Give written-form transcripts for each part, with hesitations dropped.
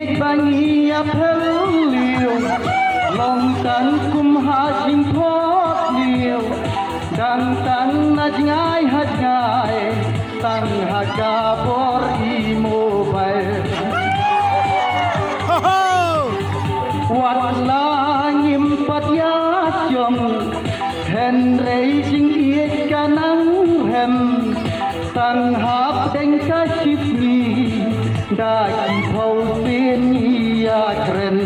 Bangi apeliu long tan kum hajing thot liu dang tan najngai hajngai tang haga bor I mobile wat langim pat ya chom hen racing iet kanang hem tang hap deng ka shipni daki thau tin ya kren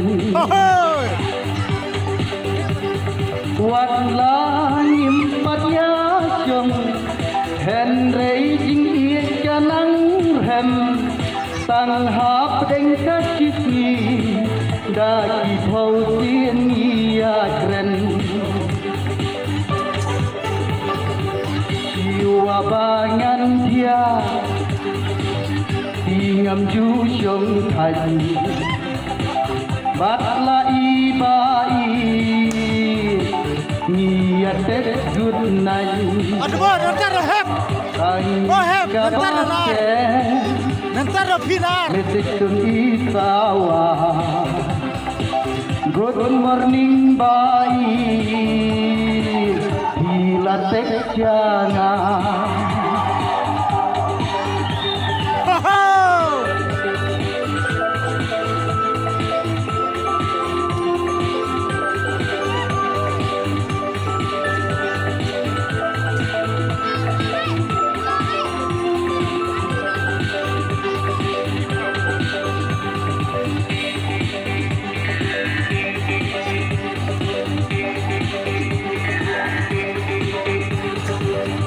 wat langim pat ya chom hen racing iet kanang hem tang hap deng ka shipni daki thau tin ya kren siwa bangan dia ngam ju chong thành bát la y ba y nia tết good night aduh nanti ada hep nanti ada pinar metik tun itawa good morning ba y hila tek jangan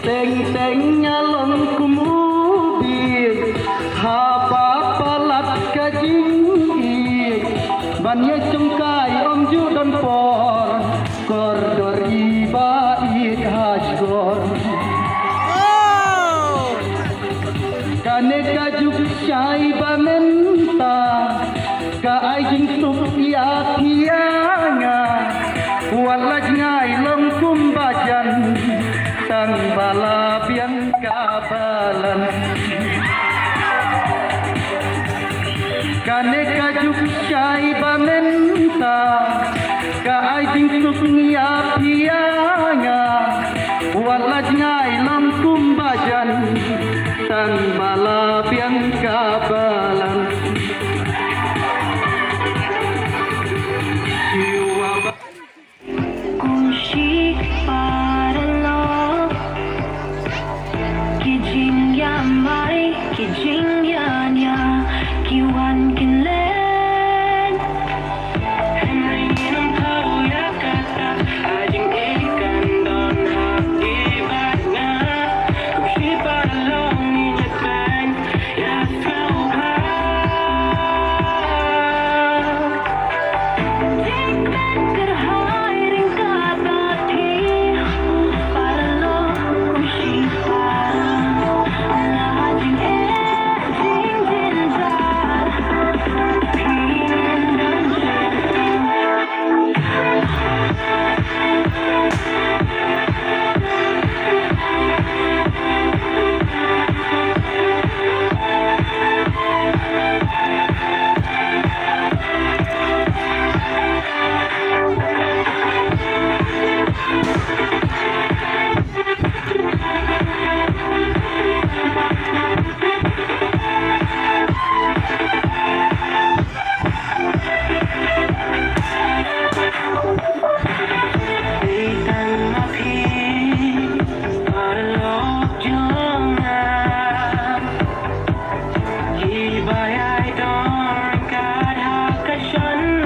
teng nyalon kumubi hapa palat kajing ban ye cungkai om ju don por kordor iba it hajgor kane kajuk chai bamenta ka ajing sup ya thianga walaj ngai lom kumbajan tang bala biang kabalan kane kajuk chai bamenta ka ajing suk nia pianga walaj ngai lam kumbajan tang bala biang kabalan Bayai dong kad hak kashan